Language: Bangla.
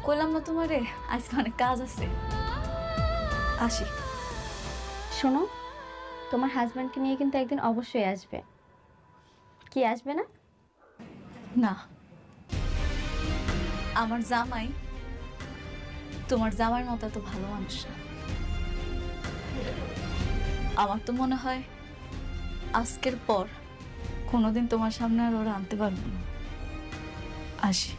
কইলাম না তোমারে আজকে অনেক কাজ আছে, আসি। শোনো, তোমার হাজব্যান্ডকে নিয়ে কিন্তু একদিন অবশ্যই আসবে। কি আসবে না? না, আমার জামাই তোমার জামাইয়ের মতো এত ভালো মানুষ না। আমার তো মনে হয় আজকের পর কোনোদিন তোমার সামনে আর ওরা আনতে পারবো না। আসি।